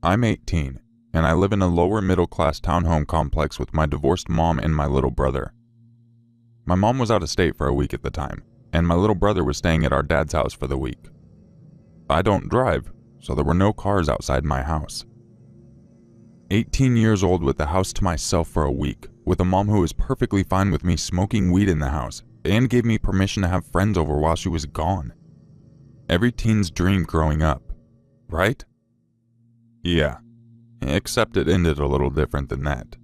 I'm 18, and I live in a lower middle-class townhome complex with my divorced mom and my little brother. My mom was out of state for a week at the time, and my little brother was staying at our dad's house for the week. I don't drive, so there were no cars outside my house. 18 years old with the house to myself for a week, with a mom who was perfectly fine with me smoking weed in the house, and gave me permission to have friends over while she was gone. Every teen's dream growing up, right? Yeah, except it ended a little different than that.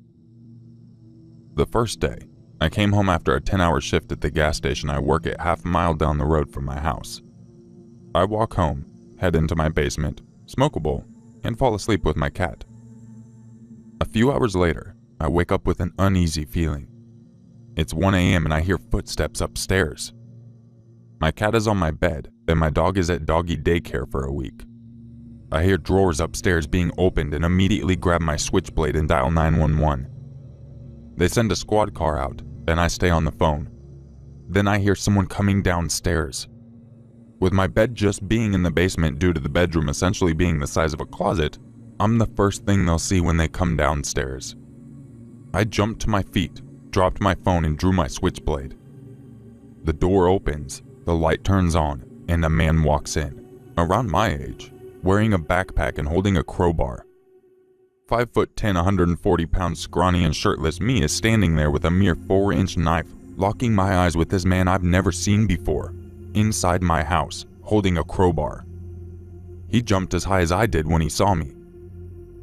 The first day, I came home after a 10-hour shift at the gas station I work at half a mile down the road from my house. I walk home, head into my basement, smoke a bowl, and fall asleep with my cat. A few hours later, I wake up with an uneasy feeling. It's 1 a.m. and I hear footsteps upstairs. My cat is on my bed, and my dog is at doggy daycare for a week. I hear drawers upstairs being opened and immediately grab my switchblade and dial 911. They send a squad car out, and I stay on the phone. Then I hear someone coming downstairs. With my bed just being in the basement due to the bedroom essentially being the size of a closet, I'm the first thing they'll see when they come downstairs. I jumped to my feet, dropped my phone, and drew my switchblade. The door opens, the light turns on, and a man walks in, around my age, wearing a backpack and holding a crowbar. 5'10", 140-pound scrawny and shirtless me is standing there with a mere 4-inch knife, locking my eyes with this man I've never seen before, inside my house, holding a crowbar. He jumped as high as I did when he saw me.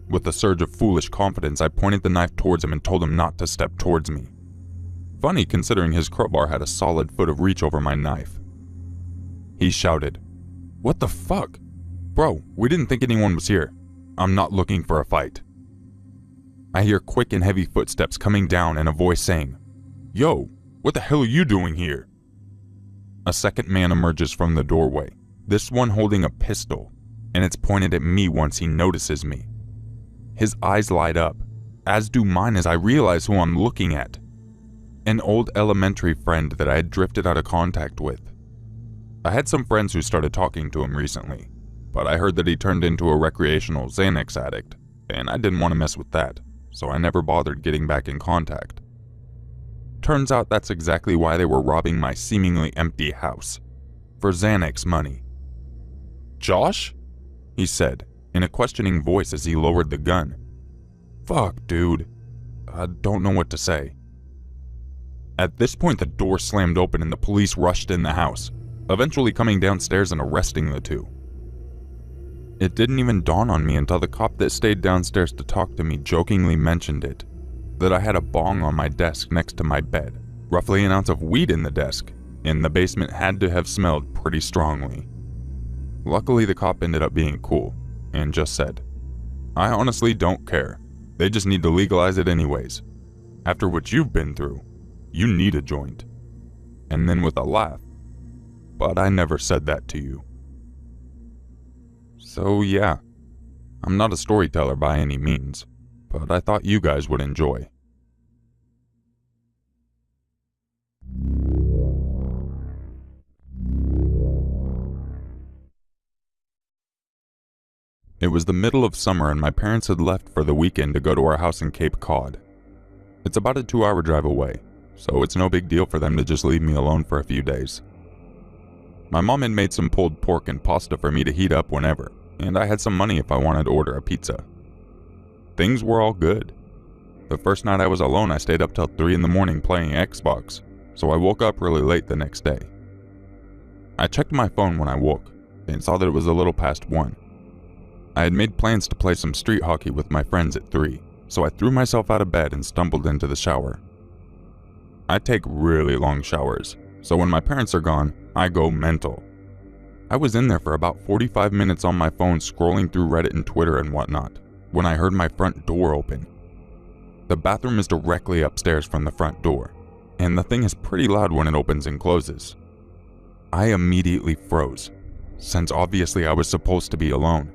With a surge of foolish confidence, I pointed the knife towards him and told him not to step towards me. Funny considering his crowbar had a solid foot of reach over my knife. He shouted, "What the fuck? Bro, we didn't think anyone was here. I'm not looking for a fight." I hear quick and heavy footsteps coming down and a voice saying, "Yo, what the hell are you doing here?" A second man emerges from the doorway, this one holding a pistol, and it's pointed at me once he notices me. His eyes light up, as do mine as I realize who I'm looking at. An old elementary friend that I had drifted out of contact with. I had some friends who started talking to him recently, but I heard that he turned into a recreational Xanax addict, and I didn't want to mess with that, so I never bothered getting back in contact. Turns out that's exactly why they were robbing my seemingly empty house. For Xanax money. "Josh?" he said, in a questioning voice as he lowered the gun. "Fuck, dude. I don't know what to say." At this point, the door slammed open and the police rushed in the house, eventually coming downstairs and arresting the two. It didn't even dawn on me until the cop that stayed downstairs to talk to me jokingly mentioned it, that I had a bong on my desk next to my bed, roughly an ounce of weed in the desk, and the basement had to have smelled pretty strongly. Luckily, the cop ended up being cool, and just said, "I honestly don't care. They just need to legalize it anyways. After what you've been through, you need a joint." And then with a laugh, "But I never said that to you." So yeah, I'm not a storyteller by any means, but I thought you guys would enjoy. It was the middle of summer and my parents had left for the weekend to go to our house in Cape Cod. It's about a 2-hour drive away, so it's no big deal for them to just leave me alone for a few days. My mom had made some pulled pork and pasta for me to heat up whenever, and I had some money if I wanted to order a pizza. Things were all good. The first night I was alone, I stayed up till 3 in the morning playing Xbox, so I woke up really late the next day. I checked my phone when I woke, and saw that it was a little past 1. I had made plans to play some street hockey with my friends at 3, so I threw myself out of bed and stumbled into the shower. I take really long showers, so when my parents are gone, I go mental. I was in there for about 45 minutes on my phone scrolling through Reddit and Twitter and whatnot, when I heard my front door open. The bathroom is directly upstairs from the front door, and the thing is pretty loud when it opens and closes. I immediately froze, since obviously I was supposed to be alone.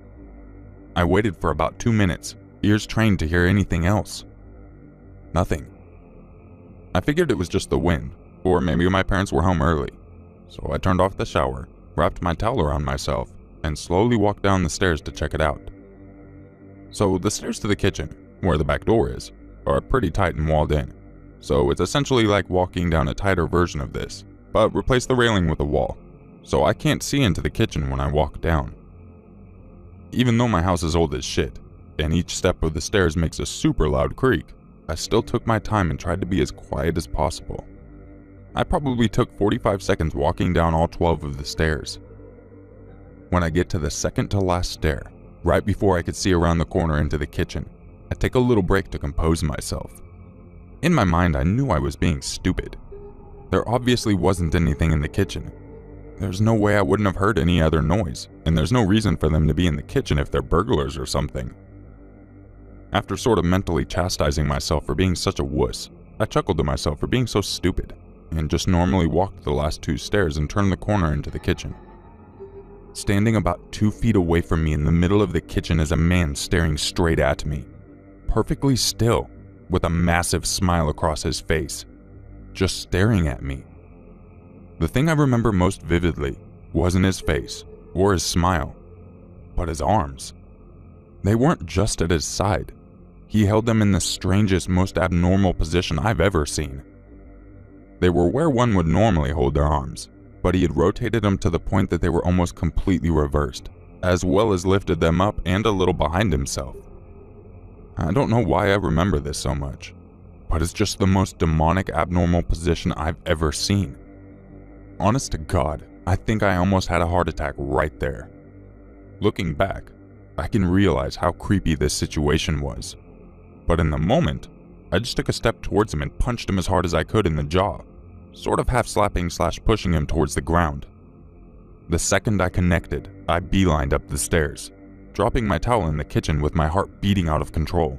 I waited for about 2 minutes, ears trained to hear anything else. Nothing. I figured it was just the wind, or maybe my parents were home early, so I turned off the shower, wrapped my towel around myself, and slowly walked down the stairs to check it out. So the stairs to the kitchen, where the back door is, are pretty tight and walled in. So it's essentially like walking down a tighter version of this, but replace the railing with a wall. So I can't see into the kitchen when I walk down. Even though my house is old as shit, and each step of the stairs makes a super loud creak, I still took my time and tried to be as quiet as possible. I probably took 45 seconds walking down all 12 of the stairs. When I get to the second to last stair, right before I could see around the corner into the kitchen, I take a little break to compose myself. In my mind, I knew I was being stupid. There obviously wasn't anything in the kitchen. There's no way I wouldn't have heard any other noise, and there's no reason for them to be in the kitchen if they're burglars or something. After sort of mentally chastising myself for being such a wuss, I chuckled to myself for being so stupid, and just normally walked the last 2 stairs and turned the corner into the kitchen. Standing about 2 feet away from me in the middle of the kitchen is a man staring straight at me, perfectly still, with a massive smile across his face, just staring at me. The thing I remember most vividly wasn't his face or his smile, but his arms. They weren't just at his side. He held them in the strangest, most abnormal position I've ever seen. They were where one would normally hold their arms, but he had rotated them to the point that they were almost completely reversed, as well as lifted them up and a little behind himself. I don't know why I remember this so much, but it's just the most demonic, abnormal position I've ever seen. Honest to God, I think I almost had a heart attack right there. Looking back, I can realize how creepy this situation was. But in the moment, I just took a step towards him and punched him as hard as I could in the jaw, sort of half slapping / pushing him towards the ground. The second I connected, I beelined up the stairs, dropping my towel in the kitchen with my heart beating out of control.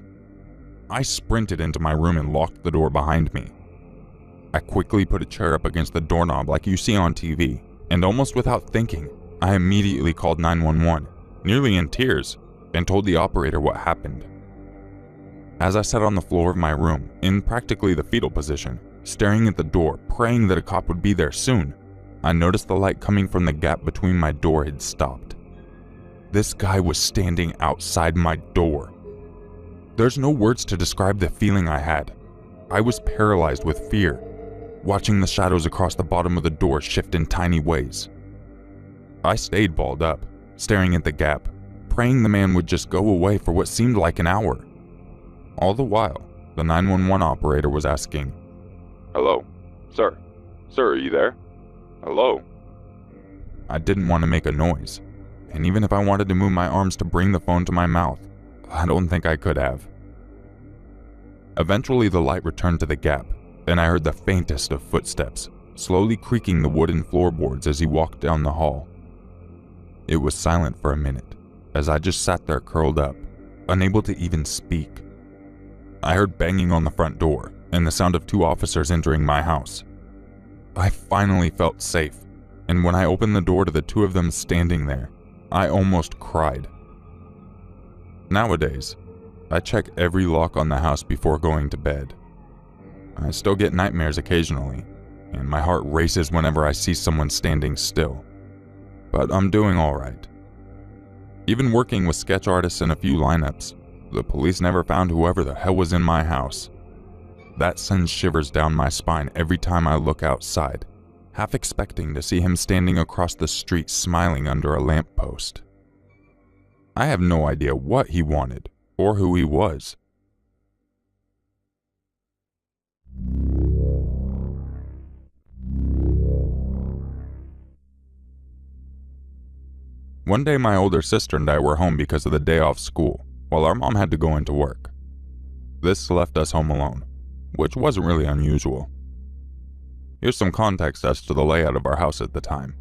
I sprinted into my room and locked the door behind me. I quickly put a chair up against the doorknob like you see on TV, and almost without thinking, I immediately called 911, nearly in tears, and told the operator what happened. As I sat on the floor of my room, in practically the fetal position, staring at the door, praying that a cop would be there soon, I noticed the light coming from the gap between my door had stopped. This guy was standing outside my door. There's no words to describe the feeling I had. I was paralyzed with fear, watching the shadows across the bottom of the door shift in tiny ways. I stayed balled up, staring at the gap, praying the man would just go away for what seemed like an hour. All the while, the 911 operator was asking, "Hello, sir? Sir, are you there? Hello?" I didn't want to make a noise, and even if I wanted to move my arms to bring the phone to my mouth, I don't think I could have. Eventually, the light returned to the gap, and I heard the faintest of footsteps, slowly creaking the wooden floorboards as he walked down the hall. It was silent for a minute, as I just sat there curled up, unable to even speak. I heard banging on the front door and the sound of 2 officers entering my house. I finally felt safe, and when I opened the door to the 2 of them standing there, I almost cried. Nowadays, I check every lock on the house before going to bed. I still get nightmares occasionally, and my heart races whenever I see someone standing still. But I'm doing alright. Even working with sketch artists in a few lineups, the police never found whoever the hell was in my house. That sends shivers down my spine every time I look outside, half expecting to see him standing across the street smiling under a lamppost. I have no idea what he wanted or who he was. One day my older sister and I were home because of the day off school, while our mom had to go into work. This left us home alone, which wasn't really unusual. Here's some context as to the layout of our house at the time.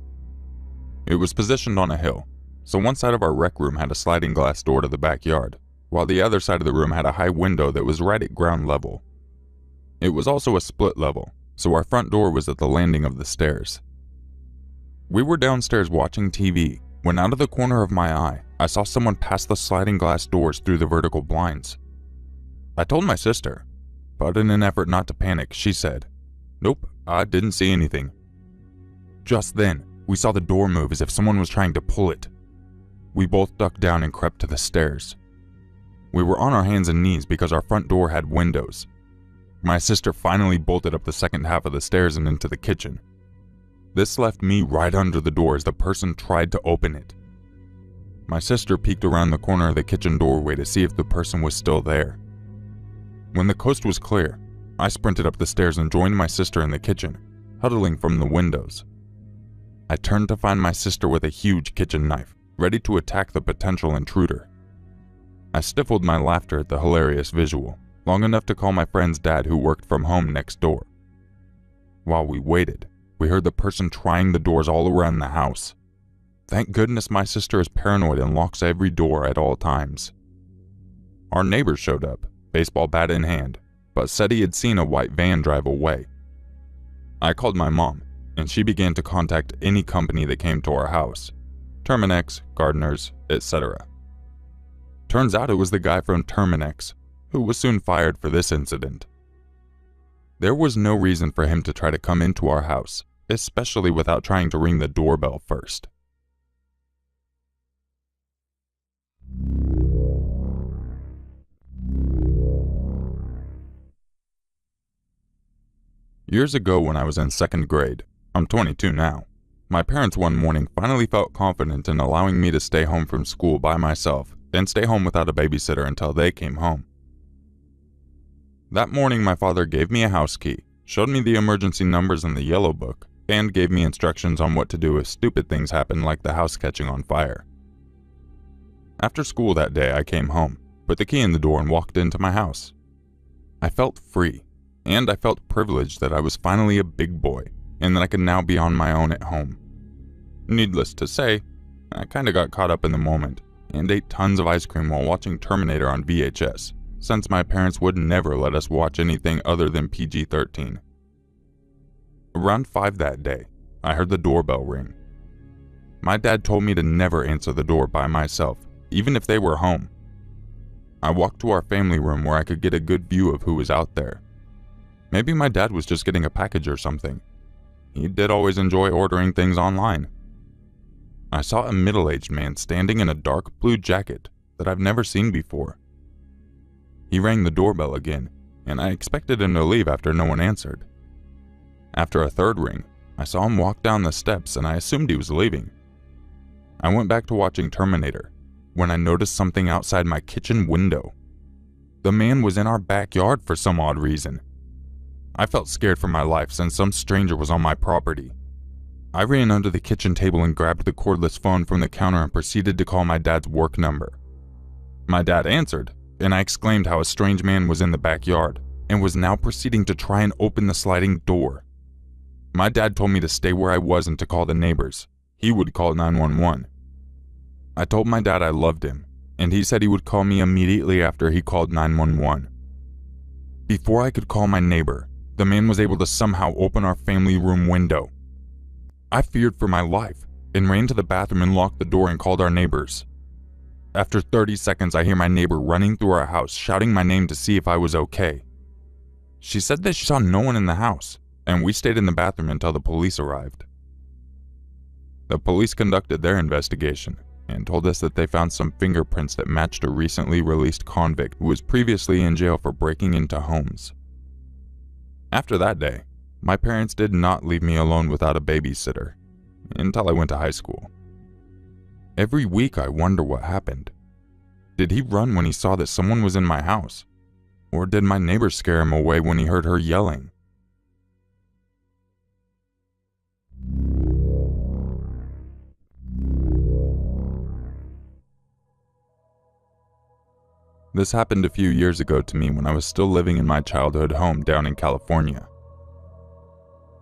It was positioned on a hill, so one side of our rec room had a sliding glass door to the backyard, while the other side of the room had a high window that was right at ground level. It was also a split level, so our front door was at the landing of the stairs. We were downstairs watching TV when out of the corner of my eye, I saw someone pass the sliding glass doors through the vertical blinds. I told my sister, but in an effort not to panic, she said, "Nope, I didn't see anything." Just then, we saw the door move as if someone was trying to pull it. We both ducked down and crept to the stairs. We were on our hands and knees because our front door had windows. My sister finally bolted up the second half of the stairs and into the kitchen. This left me right under the door as the person tried to open it. My sister peeked around the corner of the kitchen doorway to see if the person was still there. When the coast was clear, I sprinted up the stairs and joined my sister in the kitchen, huddling from the windows. I turned to find my sister with a huge kitchen knife, ready to attack the potential intruder. I stifled my laughter at the hilarious visual, long enough to call my friend's dad who worked from home next door. While we waited, we heard the person trying the doors all around the house. Thank goodness my sister is paranoid and locks every door at all times. Our neighbor showed up, baseball bat in hand, but said he had seen a white van drive away. I called my mom, and she began to contact any company that came to our house, Terminex, gardeners, etc. Turns out it was the guy from Terminex, who was soon fired for this incident. There was no reason for him to try to come into our house, especially without trying to ring the doorbell first. Years ago when I was in 2nd grade, I'm 22 now, my parents one morning finally felt confident in allowing me to stay home from school by myself and stay home without a babysitter until they came home. That morning my father gave me a house key, showed me the emergency numbers in the yellow book, and gave me instructions on what to do if stupid things happen like the house catching on fire. After school that day I came home, put the key in the door and walked into my house. I felt free. And I felt privileged that I was finally a big boy, and that I could now be on my own at home. Needless to say, I kinda got caught up in the moment, and ate tons of ice cream while watching Terminator on VHS, since my parents would never let us watch anything other than PG-13. Around 5 that day, I heard the doorbell ring. My dad told me to never answer the door by myself, even if they were home. I walked to our family room where I could get a good view of who was out there. Maybe my dad was just getting a package or something. He did always enjoy ordering things online. I saw a middle-aged man standing in a dark blue jacket that I've never seen before. He rang the doorbell again, and I expected him to leave after no one answered. After a third ring, I saw him walk down the steps and I assumed he was leaving. I went back to watching Terminator when I noticed something outside my kitchen window. The man was in our backyard for some odd reason. I felt scared for my life since some stranger was on my property. I ran under the kitchen table and grabbed the cordless phone from the counter and proceeded to call my dad's work number. My dad answered, and I exclaimed how a strange man was in the backyard and was now proceeding to try and open the sliding door. My dad told me to stay where I was and to call the neighbors. He would call 911. I told my dad I loved him, and he said he would call me immediately after he called 911. Before I could call my neighbor, the man was able to somehow open our family room window. I feared for my life and ran to the bathroom and locked the door and called our neighbors. After 30 seconds, I hear my neighbor running through our house, shouting my name to see if I was okay. She said that she saw no one in the house, and we stayed in the bathroom until the police arrived. The police conducted their investigation and told us that they found some fingerprints that matched a recently released convict who was previously in jail for breaking into homes. After that day, my parents did not leave me alone without a babysitter, until I went to high school. Every week I wonder what happened. Did he run when he saw that someone was in my house? Or did my neighbor scare him away when he heard her yelling? This happened a few years ago to me when I was still living in my childhood home down in California.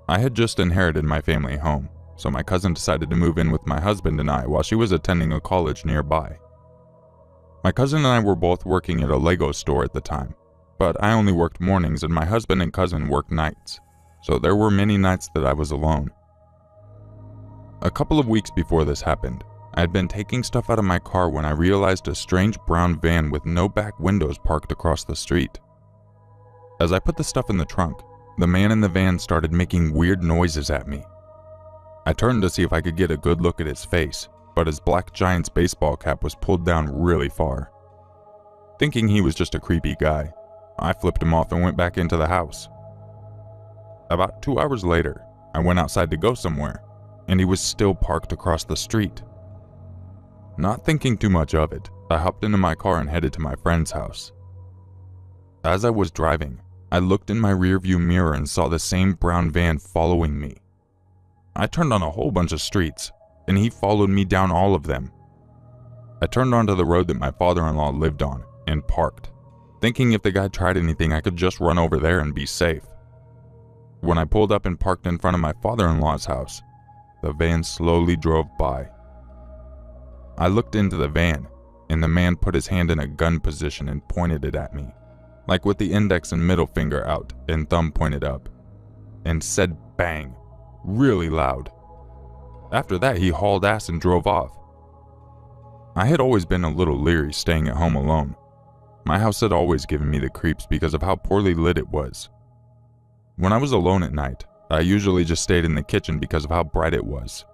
I had just inherited my family home, so my cousin decided to move in with my husband and I while she was attending a college nearby. My cousin and I were both working at a Lego store at the time, but I only worked mornings and my husband and cousin worked nights, so there were many nights that I was alone. A couple of weeks before this happened, I had been taking stuff out of my car when I realized a strange brown van with no back windows parked across the street. As I put the stuff in the trunk, the man in the van started making weird noises at me. I turned to see if I could get a good look at his face, but his black Giants baseball cap was pulled down really far. Thinking he was just a creepy guy, I flipped him off and went back into the house. About 2 hours later, I went outside to go somewhere, and he was still parked across the street. Not thinking too much of it, I hopped into my car and headed to my friend's house. As I was driving, I looked in my rearview mirror and saw the same brown van following me. I turned on a whole bunch of streets, and he followed me down all of them. I turned onto the road that my father-in-law lived on and parked, thinking if the guy tried anything I could just run over there and be safe. When I pulled up and parked in front of my father-in-law's house, the van slowly drove by. I looked into the van, and the man put his hand in a gun position and pointed it at me, like with the index and middle finger out and thumb pointed up, and said bang, really loud. After that, he hauled ass and drove off. I had always been a little leery staying at home alone. My house had always given me the creeps because of how poorly lit it was. When I was alone at night, I usually just stayed in the kitchen because of how bright it was.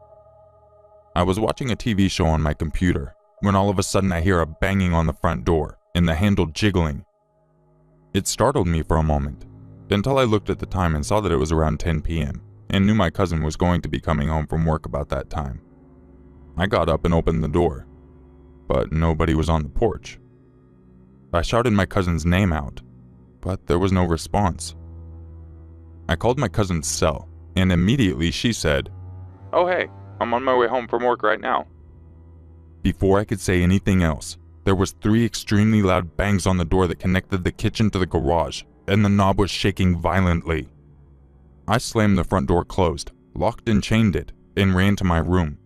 I was watching a TV show on my computer when all of a sudden I hear a banging on the front door and the handle jiggling. It startled me for a moment, until I looked at the time and saw that it was around 10 p.m. and knew my cousin was going to be coming home from work about that time. I got up and opened the door, but nobody was on the porch. I shouted my cousin's name out, but there was no response. I called my cousin's cell, and immediately she said, "Oh hey, I'm on my way home from work right now." Before I could say anything else, there was 3 extremely loud bangs on the door that connected the kitchen to the garage, and the knob was shaking violently. I slammed the front door closed, locked and chained it, and ran to my room.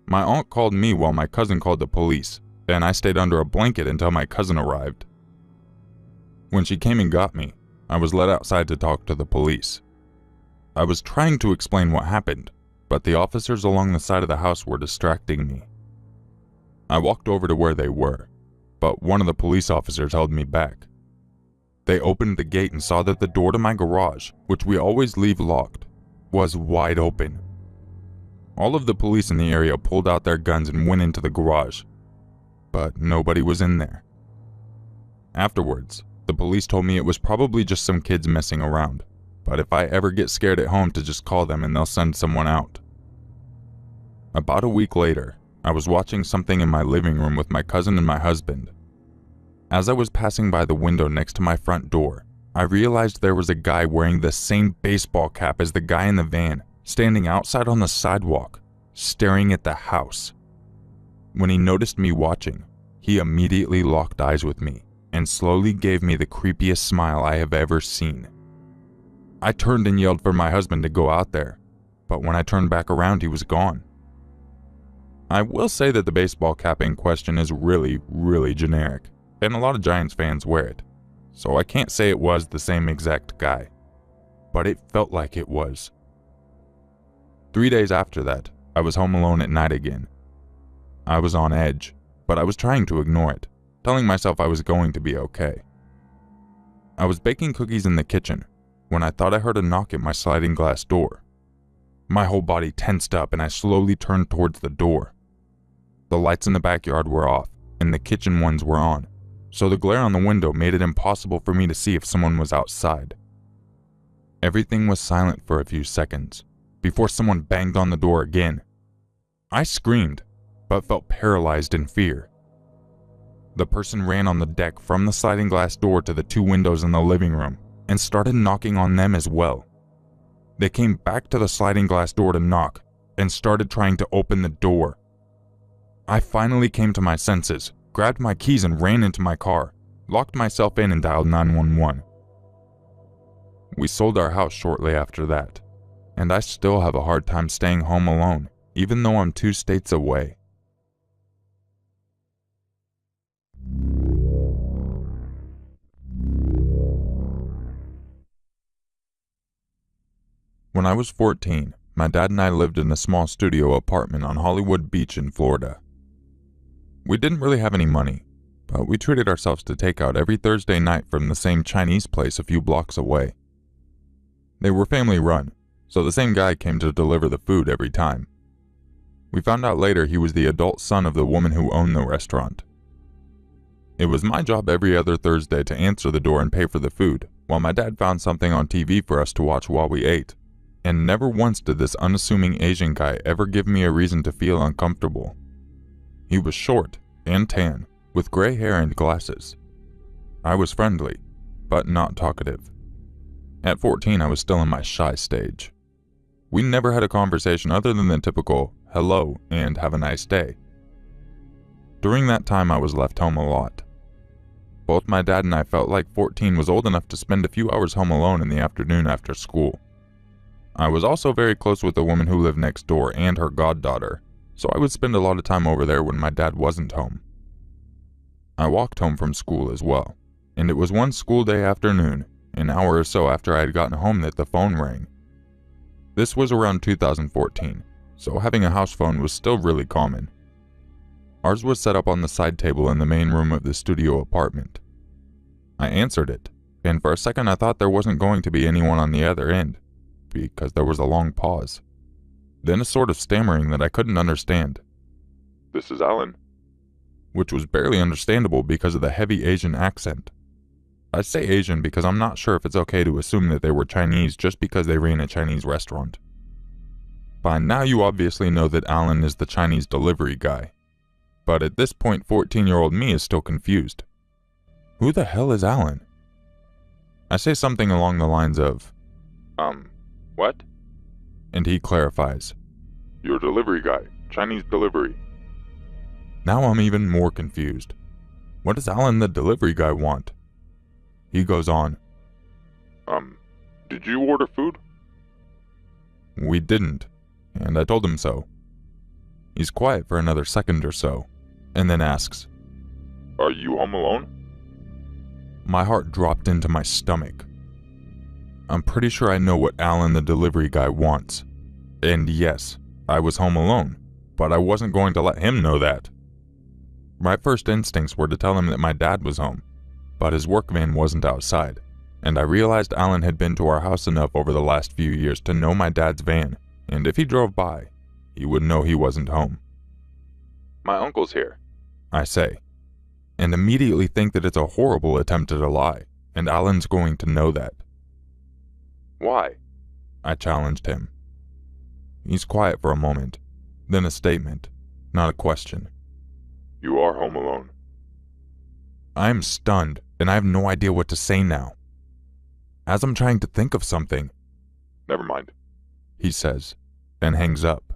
My aunt called me while my cousin called the police, and I stayed under a blanket until my cousin arrived. When she came and got me, I was led outside to talk to the police. I was trying to explain what happened, but the officers along the side of the house were distracting me. I walked over to where they were, but one of the police officers held me back. They opened the gate and saw that the door to my garage, which we always leave locked, was wide open. All of the police in the area pulled out their guns and went into the garage, but nobody was in there. Afterwards, the police told me it was probably just some kids messing around, but if I ever get scared at home to just call them and they'll send someone out. About a week later, I was watching something in my living room with my cousin and my husband. As I was passing by the window next to my front door, I realized there was a guy wearing the same baseball cap as the guy in the van, standing outside on the sidewalk, staring at the house. When he noticed me watching, he immediately locked eyes with me and slowly gave me the creepiest smile I have ever seen. I turned and yelled for my husband to go out there, but when I turned back around, he was gone. I will say that the baseball cap in question is really generic, and a lot of Giants fans wear it, so I can't say it was the same exact guy, but it felt like it was. 3 days after that, I was home alone at night again. I was on edge, but I was trying to ignore it, telling myself I was going to be okay. I was baking cookies in the kitchen when I thought I heard a knock at my sliding glass door. My whole body tensed up and I slowly turned towards the door. The lights in the backyard were off and the kitchen ones were on, so the glare on the window made it impossible for me to see if someone was outside. Everything was silent for a few seconds before someone banged on the door again. I screamed, but felt paralyzed in fear. The person ran on the deck from the sliding glass door to the 2 windows in the living room and started knocking on them as well. They came back to the sliding glass door to knock and started trying to open the door. I finally came to my senses, grabbed my keys and ran into my car, locked myself in and dialed 911. We sold our house shortly after that, and I still have a hard time staying home alone, even though I'm 2 states away. When I was 14, my dad and I lived in a small studio apartment on Hollywood Beach in Florida. We didn't really have any money, but we treated ourselves to takeout every Thursday night from the same Chinese place a few blocks away. They were family run, so the same guy came to deliver the food every time. We found out later he was the adult son of the woman who owned the restaurant. It was my job every other Thursday to answer the door and pay for the food, while my dad found something on TV for us to watch while we ate. And never once did this unassuming Asian guy ever give me a reason to feel uncomfortable. He was short and tan, with gray hair and glasses. I was friendly, but not talkative. At 14, I was still in my shy stage. We never had a conversation other than the typical hello and have a nice day. During that time, I was left home a lot. Both my dad and I felt like 14 was old enough to spend a few hours home alone in the afternoon after school. I was also very close with the woman who lived next door and her goddaughter, so I would spend a lot of time over there when my dad wasn't home. I walked home from school as well, and it was one school day afternoon, an hour or so after I had gotten home, that the phone rang. This was around 2014, so having a house phone was still really common. Ours was set up on the side table in the main room of the studio apartment. I answered it, and for a second I thought there wasn't going to be anyone on the other end, because there was a long pause. Then a sort of stammering that I couldn't understand. "This is Alan," which was barely understandable because of the heavy Asian accent. I say Asian because I'm not sure if it's okay to assume that they were Chinese just because they ran a Chinese restaurant. By now you obviously know that Alan is the Chinese delivery guy. But at this point, 14-year-old me is still confused. Who the hell is Alan? I say something along the lines of, what? And he clarifies, "Your delivery guy, Chinese delivery." Now I'm even more confused. What does Alan the delivery guy want? He goes on, "Did you order food?" We didn't, and I told him so. He's quiet for another second or so, and then asks, "Are you home alone?" My heart dropped into my stomach. I'm pretty sure I know what Alan the delivery guy wants. And yes, I was home alone, but I wasn't going to let him know that. My first instincts were to tell him that my dad was home, but his work van wasn't outside, and I realized Alan had been to our house enough over the last few years to know my dad's van, and if he drove by, he would know he wasn't home. "My uncle's here," I say, and immediately think that it's a horrible attempt at a lie, and Alan's going to know that. "Why?" I challenged him. He's quiet for a moment, then a statement, not a question. "You are home alone." I am stunned, and I have no idea what to say now. As I'm trying to think of something, "Never mind," he says, and hangs up.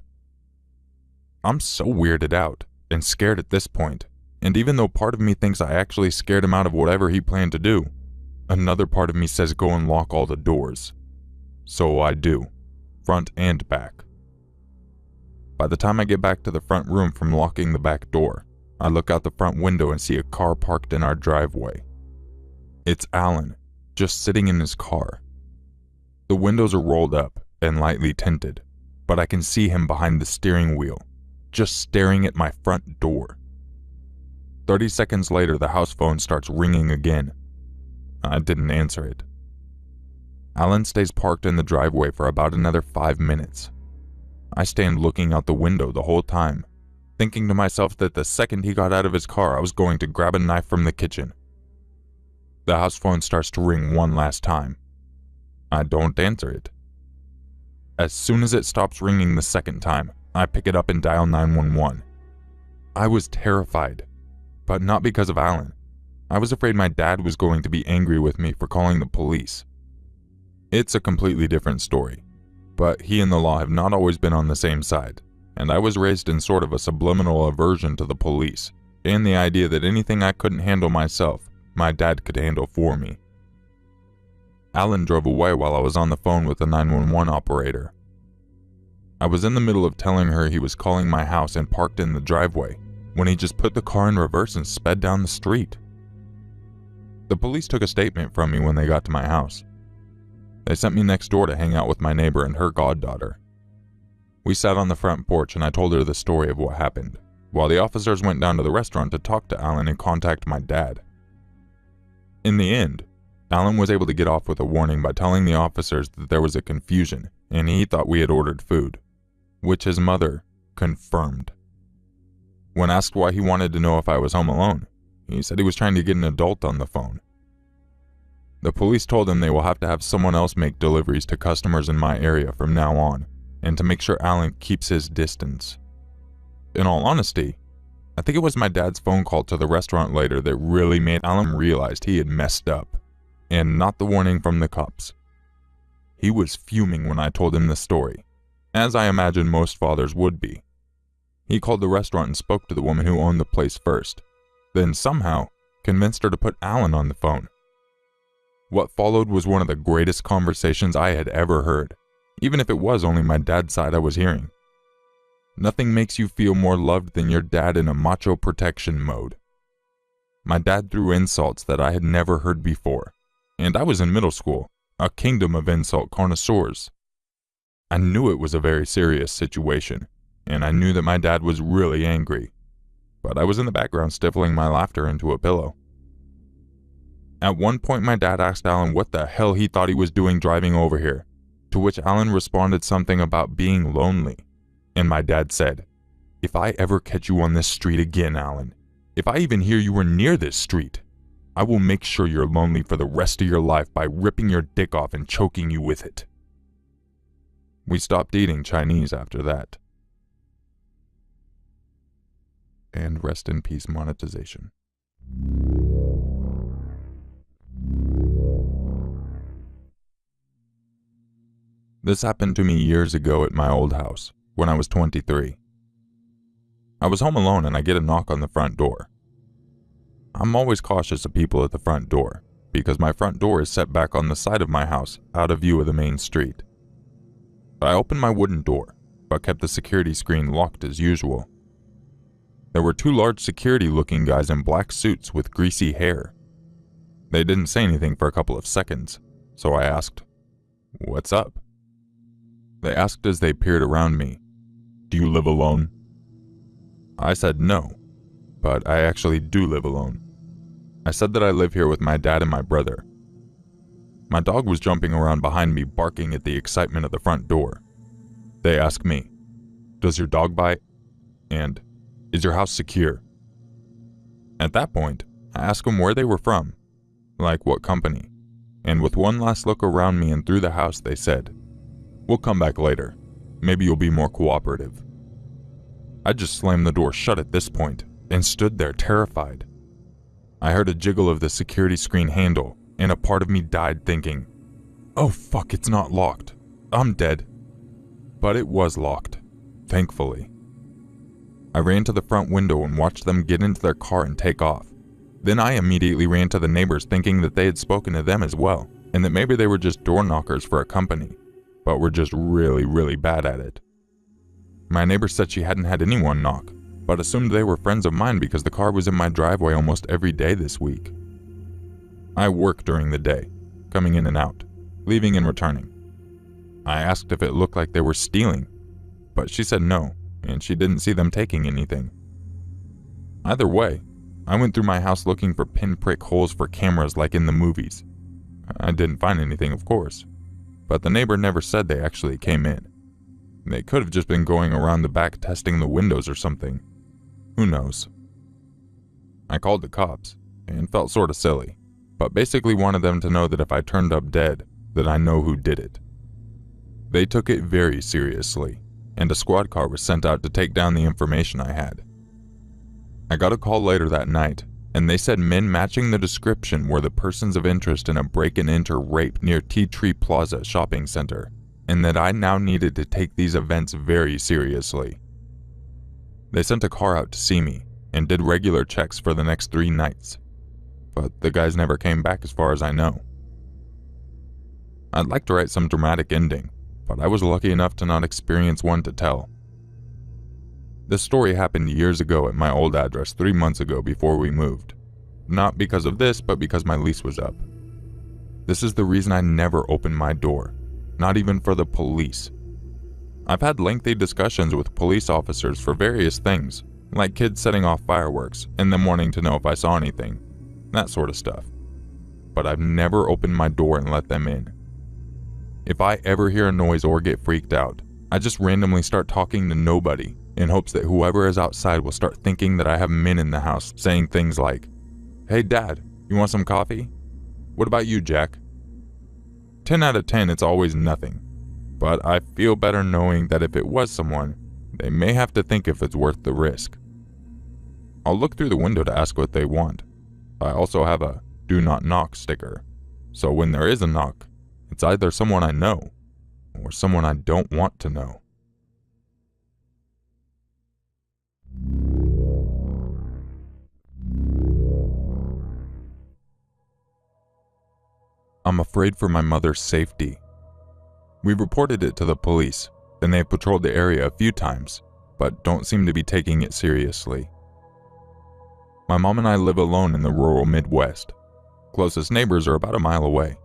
I'm so weirded out and scared at this point, and even though part of me thinks I actually scared him out of whatever he planned to do, another part of me says go and lock all the doors. So I do, front and back. By the time I get back to the front room from locking the back door, I look out the front window and see a car parked in our driveway. It's Alan, just sitting in his car. The windows are rolled up and lightly tinted, but I can see him behind the steering wheel, just staring at my front door. 30 seconds later, the house phone starts ringing again. I didn't answer it. Alan stays parked in the driveway for about another 5 minutes. I stand looking out the window the whole time, thinking to myself that the second he got out of his car, I was going to grab a knife from the kitchen. The house phone starts to ring one last time. I don't answer it. As soon as it stops ringing the second time, I pick it up and dial 911. I was terrified, but not because of Alan. I was afraid my dad was going to be angry with me for calling the police. It's a completely different story, but he and the law have not always been on the same side, and I was raised in sort of a subliminal aversion to the police, and the idea that anything I couldn't handle myself, my dad could handle for me. Alan drove away while I was on the phone with the 911 operator. I was in the middle of telling her he was calling my house and parked in the driveway, when he just put the car in reverse and sped down the street. The police took a statement from me when they got to my house. They sent me next door to hang out with my neighbor and her goddaughter. We sat on the front porch and I told her the story of what happened, while the officers went down to the restaurant to talk to Alan and contact my dad. In the end, Alan was able to get off with a warning by telling the officers that there was a confusion and he thought we had ordered food, which his mother confirmed. When asked why he wanted to know if I was home alone, He said he was trying to get an adult on the phone. The police told him they will have to have someone else make deliveries to customers in my area from now on, and to make sure Alan keeps his distance. In all honesty, I think it was my dad's phone call to the restaurant later that really made Alan realize he had messed up, and not the warning from the cops. He was fuming when I told him the story, as I imagine most fathers would be. He called the restaurant and spoke to the woman who owned the place first, then somehow convinced her to put Alan on the phone. What followed was one of the greatest conversations I had ever heard, even if it was only my dad's side I was hearing. Nothing makes you feel more loved than your dad in a macho protection mode. My dad threw insults that I had never heard before, and I was in middle school, a kingdom of insult connoisseurs. I knew it was a very serious situation, and I knew that my dad was really angry, but I was in the background stifling my laughter into a pillow. At one point my dad asked Alan what the hell he thought he was doing driving over here, to which Alan responded something about being lonely, and my dad said, "If I ever catch you on this street again, Alan, if I even hear you were near this street, I will make sure you're lonely for the rest of your life by ripping your dick off and choking you with it." We stopped eating Chinese after that. And rest in peace monetization. This happened to me years ago at my old house, when I was 23. I was home alone and I get a knock on the front door. I'm always cautious of people at the front door, because my front door is set back on the side of my house, out of view of the main street. I opened my wooden door, but kept the security screen locked as usual. There were two large security-looking guys in black suits with greasy hair. They didn't say anything for a couple of seconds, so I asked, "What's up?" They asked as they peered around me, "Do you live alone?" I said no, but I actually do live alone. I said that I live here with my dad and my brother. My dog was jumping around behind me, barking at the excitement of the front door. They asked me, "Does your dog bite?" And, "Is your house secure?" At that point, I asked them where they were from, like what company, and with one last look around me and through the house they said, "We'll come back later. Maybe you'll be more cooperative." I just slammed the door shut at this point and stood there terrified. I heard a jiggle of the security screen handle, and a part of me died thinking, "Oh fuck, it's not locked. I'm dead." But it was locked, thankfully. I ran to the front window and watched them get into their car and take off. Then I immediately ran to the neighbors thinking that they had spoken to them as well, and that maybe they were just door knockers for a company, but were just really bad at it. My neighbor said she hadn't had anyone knock, but assumed they were friends of mine because the car was in my driveway almost every day this week. I work during the day, coming in and out, leaving and returning. I asked if it looked like they were stealing, but she said no, and she didn't see them taking anything. Either way, I went through my house looking for pinprick holes for cameras like in the movies. I didn't find anything, of course, but the neighbor never said they actually came in. They could have just been going around the back testing the windows or something. Who knows? I called the cops, and felt sorta silly, but basically wanted them to know that if I turned up dead, that I know who did it. They took it very seriously, and a squad car was sent out to take down the information I had. I got a call later that night, and they said men matching the description were the persons of interest in a break-and-enter rape near Tea Tree Plaza shopping center, and that I now needed to take these events very seriously. They sent a car out to see me, and did regular checks for the next 3 nights, but the guys never came back as far as I know. I'd like to write some dramatic ending, but I was lucky enough to not experience one to tell. This story happened years ago at my old address 3 months ago before we moved. Not because of this, but because my lease was up. This is the reason I never opened my door, not even for the police. I've had lengthy discussions with police officers for various things, like kids setting off fireworks and them wanting to know if I saw anything, that sort of stuff. But I've never opened my door and let them in. If I ever hear a noise or get freaked out, I just randomly start talking to nobody in hopes that whoever is outside will start thinking that I have men in the house, saying things like, "Hey Dad, you want some coffee? What about you, Jack?" 10 out of 10, it's always nothing. But I feel better knowing that if it was someone, they may have to think if it's worth the risk. I'll look through the window to ask what they want. I also have a "Do Not Knock" sticker, so when there is a knock, it's either someone I know or someone I don't want to know. I'm afraid for my mother's safety. We reported it to the police, and they've patrolled the area a few times, but don't seem to be taking it seriously. My mom and I live alone in the rural Midwest. Closest neighbors are about a mile away.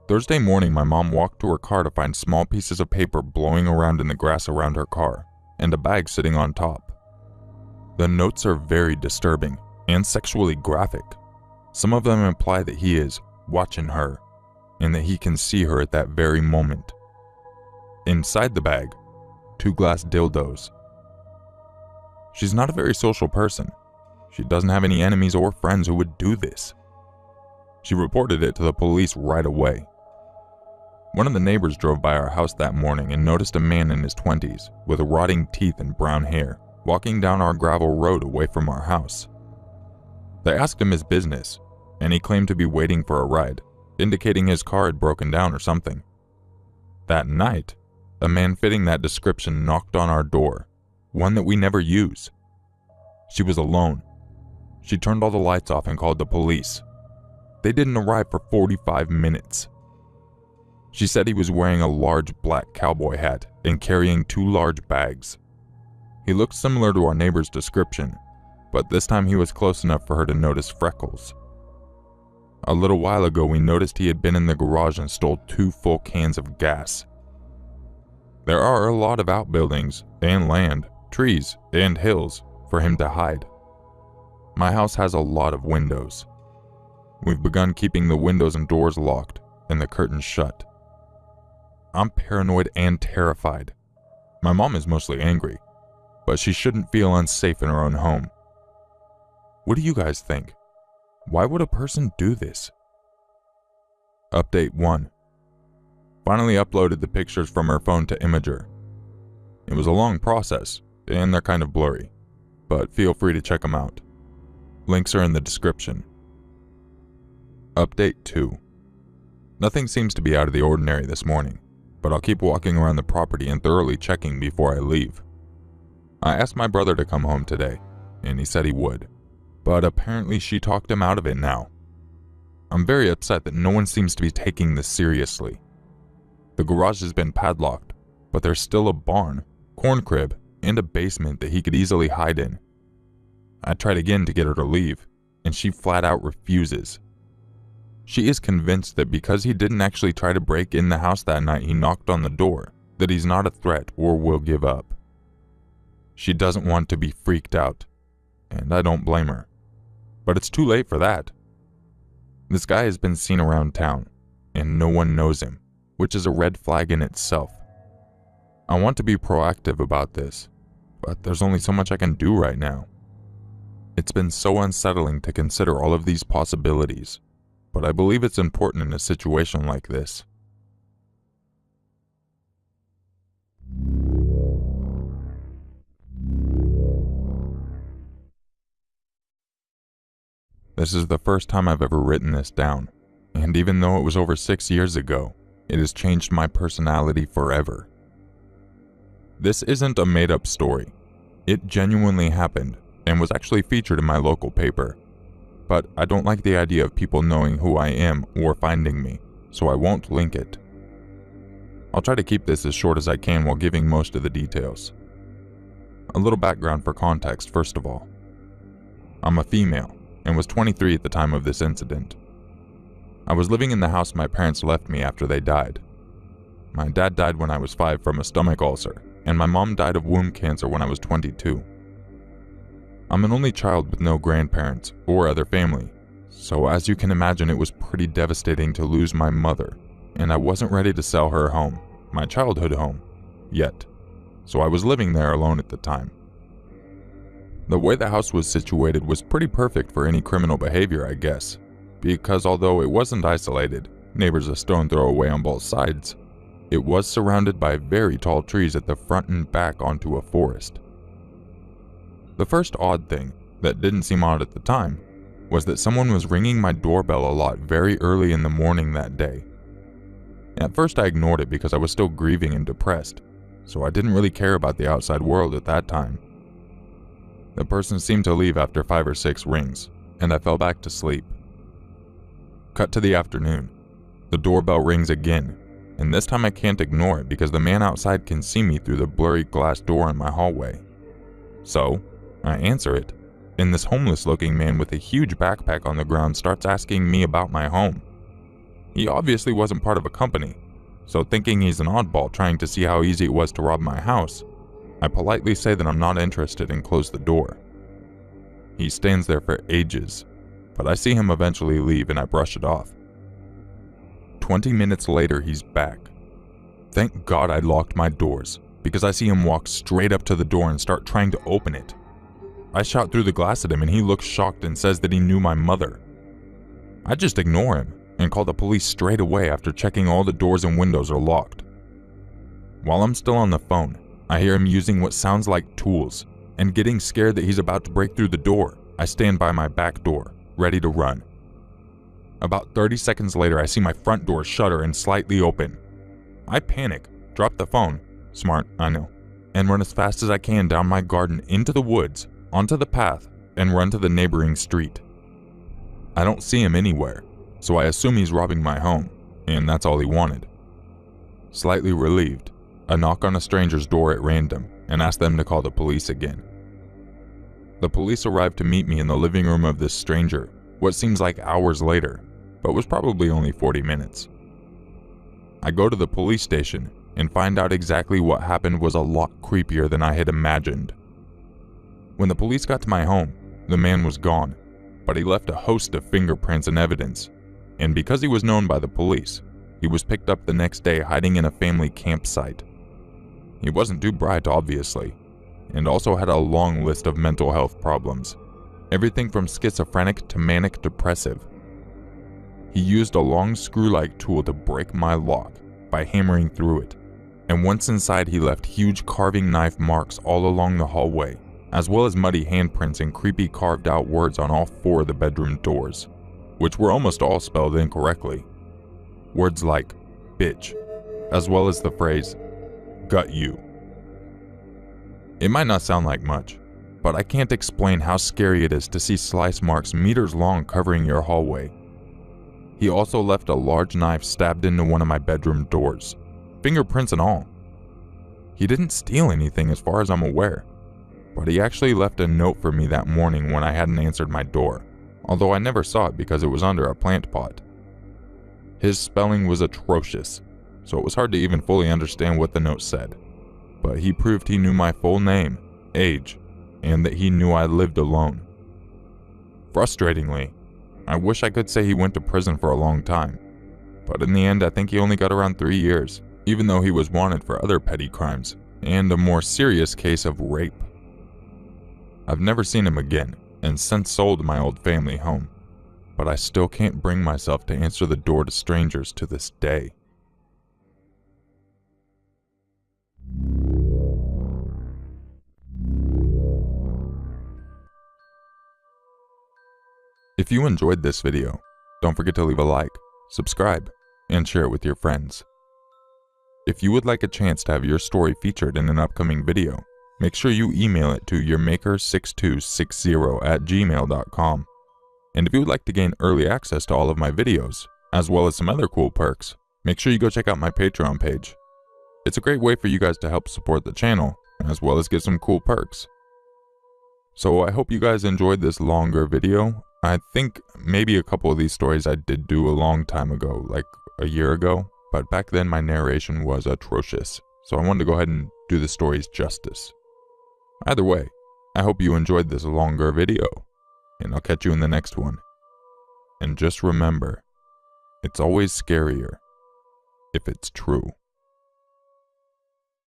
Thursday morning, my mom walked to her car to find small pieces of paper blowing around in the grass around her car, and a bag sitting on top. The notes are very disturbing and sexually graphic. Some of them imply that he is watching her, and that he can see her at that very moment. Inside the bag, 2 glass dildos. She's not a very social person. She doesn't have any enemies or friends who would do this. She reported it to the police right away. One of the neighbors drove by our house that morning and noticed a man in his 20s with rotting teeth and brown hair walking down our gravel road away from our house. They asked him his business, and he claimed to be waiting for a ride, indicating his car had broken down or something. That night, a man fitting that description knocked on our door, one that we never use. She was alone. She turned all the lights off and called the police. They didn't arrive for 45 minutes. She said he was wearing a large black cowboy hat and carrying 2 large bags. He looked similar to our neighbor's description, but this time he was close enough for her to notice freckles. A little while ago, we noticed he had been in the garage and stole 2 full cans of gas. There are a lot of outbuildings and land, trees and hills for him to hide. My house has a lot of windows. We've begun keeping the windows and doors locked and the curtains shut. I'm paranoid and terrified. My mom is mostly angry, but she shouldn't feel unsafe in her own home. What do you guys think? Why would a person do this? Update 1. Finally uploaded the pictures from her phone to Imager. It was a long process, and they're kind of blurry, but feel free to check them out. Links are in the description. Update 2. Nothing seems to be out of the ordinary this morning, but I'll keep walking around the property and thoroughly checking before I leave. I asked my brother to come home today, and he said he would. But apparently she talked him out of it now. I'm very upset that no one seems to be taking this seriously. The garage has been padlocked, but there's still a barn, corn crib, and a basement that he could easily hide in. I tried again to get her to leave, and she flat out refuses. She is convinced that because he didn't actually try to break in the house that night he knocked on the door, that he's not a threat or will give up. She doesn't want to be freaked out, and I don't blame her. But it's too late for that. This guy has been seen around town, and no one knows him, which is a red flag in itself. I want to be proactive about this, but there's only so much I can do right now. It's been so unsettling to consider all of these possibilities, but I believe it's important in a situation like this. This is the first time I've ever written this down, and even though it was over 6 years ago, it has changed my personality forever. This isn't a made-up story. It genuinely happened and was actually featured in my local paper. But I don't like the idea of people knowing who I am or finding me, so I won't link it. I'll try to keep this as short as I can while giving most of the details. A little background for context first of all. I'm a female and was 23 at the time of this incident. I was living in the house my parents left me after they died. My dad died when I was 5 from a stomach ulcer, and my mom died of womb cancer when I was 22. I'm an only child with no grandparents or other family, so as you can imagine it was pretty devastating to lose my mother, and I wasn't ready to sell her home, my childhood home, yet, so I was living there alone at the time. The way the house was situated was pretty perfect for any criminal behavior, I guess, because although it wasn't isolated, neighbors a stone throw away on both sides, it was surrounded by very tall trees at the front and back onto a forest. The first odd thing, that didn't seem odd at the time, was that someone was ringing my doorbell a lot very early in the morning that day. At first I ignored it because I was still grieving and depressed, so I didn't really care about the outside world at that time. The person seemed to leave after 5 or 6 rings, and I fell back to sleep. Cut to the afternoon. The doorbell rings again, and this time I can't ignore it because the man outside can see me through the blurry glass door in my hallway. So, I answer it, and this homeless-looking man with a huge backpack on the ground starts asking me about my home. He obviously wasn't part of a company, so thinking he's an oddball trying to see how easy it was to rob my house, I politely say that I'm not interested and close the door. He stands there for ages, but I see him eventually leave and I brush it off. 20 minutes later, he's back. Thank God I locked my doors, because I see him walk straight up to the door and start trying to open it. I shout through the glass at him and he looks shocked and says that he knew my mother. I just ignore him and call the police straight away after checking all the doors and windows are locked. While I'm still on the phone, I hear him using what sounds like tools, and getting scared that he's about to break through the door, I stand by my back door, ready to run. About 30 seconds later, I see my front door shudder and slightly open. I panic, drop the phone, smart, I know, and run as fast as I can down my garden into the woods, onto the path, and run to the neighboring street. I don't see him anywhere, so I assume he's robbing my home, and that's all he wanted. Slightly relieved, I knock on a stranger's door at random and ask them to call the police again. The police arrived to meet me in the living room of this stranger, what seems like hours later, but was probably only 40 minutes. I go to the police station and find out exactly what happened was a lot creepier than I had imagined. When the police got to my home, the man was gone, but he left a host of fingerprints and evidence, and because he was known by the police, he was picked up the next day hiding in a family campsite. He wasn't too bright, obviously, and also had a long list of mental health problems, everything from schizophrenic to manic depressive. He used a long screw-like tool to break my lock by hammering through it, and once inside he left huge carving knife marks all along the hallway, as well as muddy handprints and creepy carved out words on all 4 of the bedroom doors, which were almost all spelled incorrectly. Words like bitch, as well as the phrase, gut you. It might not sound like much, but I can't explain how scary it is to see slice marks meters long covering your hallway. He also left a large knife stabbed into one of my bedroom doors, fingerprints and all. He didn't steal anything as far as I'm aware, but he actually left a note for me that morning when I hadn't answered my door, although I never saw it because it was under a plant pot. His spelling was atrocious, so it was hard to even fully understand what the note said, but he proved he knew my full name, age, and that he knew I lived alone. Frustratingly, I wish I could say he went to prison for a long time, but in the end I think he only got around 3 years, even though he was wanted for other petty crimes, and a more serious case of rape. I've never seen him again, and since sold my old family home, but I still can't bring myself to answer the door to strangers to this day. If you enjoyed this video, don't forget to leave a like, subscribe, and share it with your friends. If you would like a chance to have your story featured in an upcoming video, make sure you email it to yourmaker6260@gmail.com. And if you would like to gain early access to all of my videos, as well as some other cool perks, make sure you go check out my Patreon page. It's a great way for you guys to help support the channel, as well as get some cool perks. So I hope you guys enjoyed this longer video. I think maybe a couple of these stories I did do a long time ago, like a year ago, but back then my narration was atrocious, so I wanted to go ahead and do the stories justice. Either way, I hope you enjoyed this longer video, and I'll catch you in the next one. And just remember, it's always scarier if it's true.